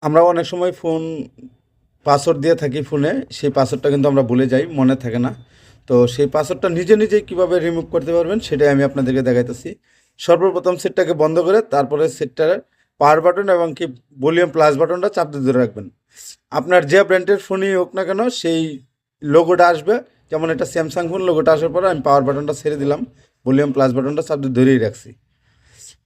আমরা অনেক সময় ফোন পাসওয়ার্ড দিয়ে থাকি ফোনে, সেই পাসওয়ার্ডটা কিন্তু আমরা ভুলে যাই, মনে থাকে না। তো সেই পাসওয়ার্ডটা নিজে নিজেই কীভাবে রিমুভ করতে পারবেন সেটাই আমি আপনাদেরকে দেখাইতেছি। সর্বপ্রথম সেটটাকে বন্ধ করে তারপরে সেটটার পাওয়ার বাটন এবং কি ভলিউম প্লাস বাটনটা চাপ দিয়ে ধরে রাখবেন। আপনার যে ব্র্যান্ডের ফোনই হোক না কেন সেই লোগোটা আসবে। যেমন এটা স্যামসাং ফোন, লোগোটা আসার পরে আমি পাওয়ার বাটনটা ছেড়ে দিলাম, ভলিউম প্লাস বাটনটা চাপ দিয়ে ধরেই রাখছি।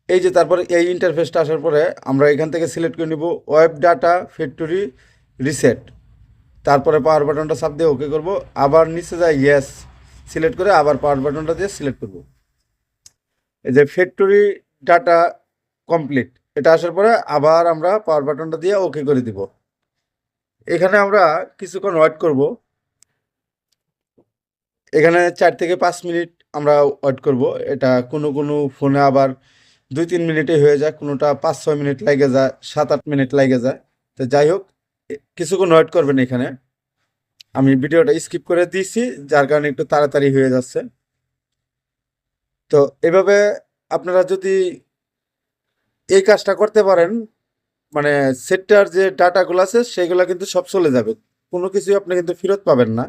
এই যে তারপরে এই ইন্টারফেসটা আসার পরে আমরা এখান থেকে সিলেক্ট করে নিব ওয়েব ডাটা ফ্যাক্টরি রিসেট, তারপরে পাওয়ার বাটনটা চাপ দিয়ে ওকে করব। আবার নিচে যায় ইয়েস সিলেক্ট করে আবার পাওয়ার বাটনটা দিয়ে সিলেক্ট করব। এই যে ফ্যাক্টরি ডাটা কমপ্লিট এটা আসার পরে আবার আমরা পাওয়ার বাটনটা দিয়ে ওকে করে দিব। এখানে আমরা কিছুক্ষণ ওয়েট করব। এখানে 4 থেকে 5 মিনিট আমরা ওয়েট করব। এটা কোনো কোনো ফোনে আবার 2-3 মিনিটে হয়ে যায়, কোনোটা 5-6 মিনিট লাগে যায়, 7-8 মিনিট লাগে যায়। তো যাই হোক, কিছুক্ষণ ওয়েট করবেন। এখানে আমি ভিডিওটা স্কিপ করে দিয়েছি, যার কারণে একটু তাড়াতাড়ি হয়ে যাচ্ছে। তো এভাবে আপনারা যদি এই কাজটা করতে পারেন, মানে সেটটার যে ডাটাগুলো আছে সেগুলো কিন্তু সব চলে যাবে, কোনো কিছুই আপনি কিন্তু ফেরত পাবেন না।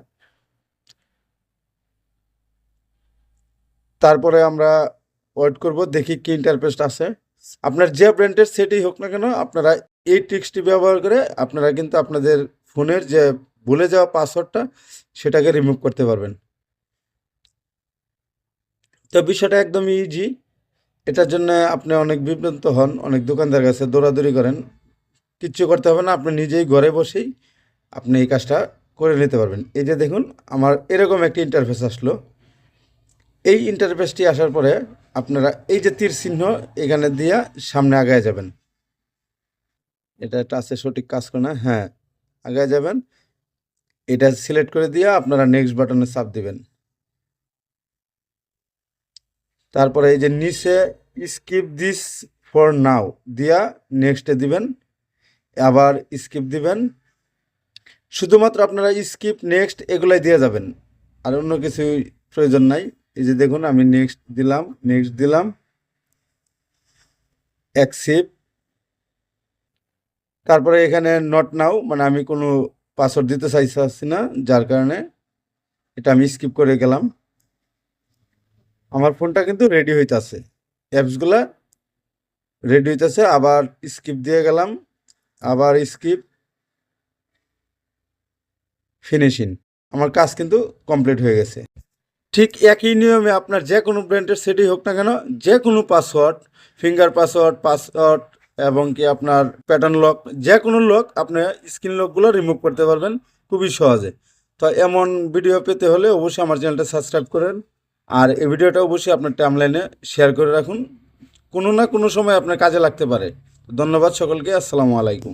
তারপরে আমরা ওয়েট করব, দেখি কি ইন্টারফেস আছে। আপনার যে ব্র্যান্ডের সেটই হোক না কেন, আপনারা এই ট্রিক্সটি ব্যবহার করে আপনারা কিন্তু আপনাদের ফোনের যে ভুলে যাওয়া পাসওয়ার্ডটা সেটাকে রিমুভ করতে পারবেন। তো বিষয়টা একদমই ইজি। এটার জন্য আপনি অনেক বিভ্রান্ত হন, অনেক দোকানদার কাছে দৌড়াদৌড়ি করেন, কিচ্ছু করতে হবে না। আপনি নিজেই ঘরে বসেই আপনি এই কাজটা করে নিতে পারবেন। এই যে দেখুন, আমার এরকম একটি ইন্টারফেস আসলো। এই ইন্টারফেসটি আসার পরে আপনারা এই যে তীর চিহ্ন এখানে দিয়া সামনে আগায় যাবেন। এটা টাচে সঠিক কাজ করে না, হ্যাঁ, আগায় যাবেন। এটা সিলেক্ট করে দিয়ে আপনারা নেক্সট বাটনে চাপ দিবেন। তারপরে এই যে নিচে স্কিপ দিস ফর নাও দিয়া নেক্সটে দিবেন, আবার স্কিপ দিবেন। শুধুমাত্র আপনারা স্কিপ নেক্সট এগুলাই দিয়ে যাবেন, আর অন্য কিছুই প্রয়োজন নাই। এই যে দেখুন, আমি নেক্সট দিলাম, নেক্সট দিলাম, অ্যাকসেপ্ট। তারপরে এখানে নট নাও, মানে আমি কোনো পাসওয়ার্ড দিতে চাইছি না, যার কারণে এটা আমি স্কিপ করে গেলাম। আমার ফোনটা কিন্তু রেডি হইতেছে, অ্যাপসগুলা রেডি হইতেছে। আবার স্কিপ দিয়ে গেলাম, আবার স্কিপ, ফিনিশিং। আমার কাজ কিন্তু কমপ্লিট হয়ে গেছে। ঠিক একই নিয়মে আপনার যে কোনো ব্র্যান্ডের সেটই হোক না কেন, যে কোনো পাসওয়ার্ড, ফিঙ্গার পাসওয়ার্ড, পাসওয়ার্ড এবং কি আপনার প্যাটার্ন লক, যে কোনো লক আপনি স্ক্রিন লকগুলো রিমুভ করতে পারবেন খুবই সহজে। তো এমন ভিডিও পেতে হলে অবশ্যই আমার চ্যানেলটা সাবস্ক্রাইব করেন, আর এই ভিডিওটা অবশ্যই আপনার টাইমলাইনে শেয়ার করে রাখুন, কোনো না কোনো সময় আপনার কাজে লাগতে পারে। ধন্যবাদ সকলকে, আসসালামু আলাইকুম।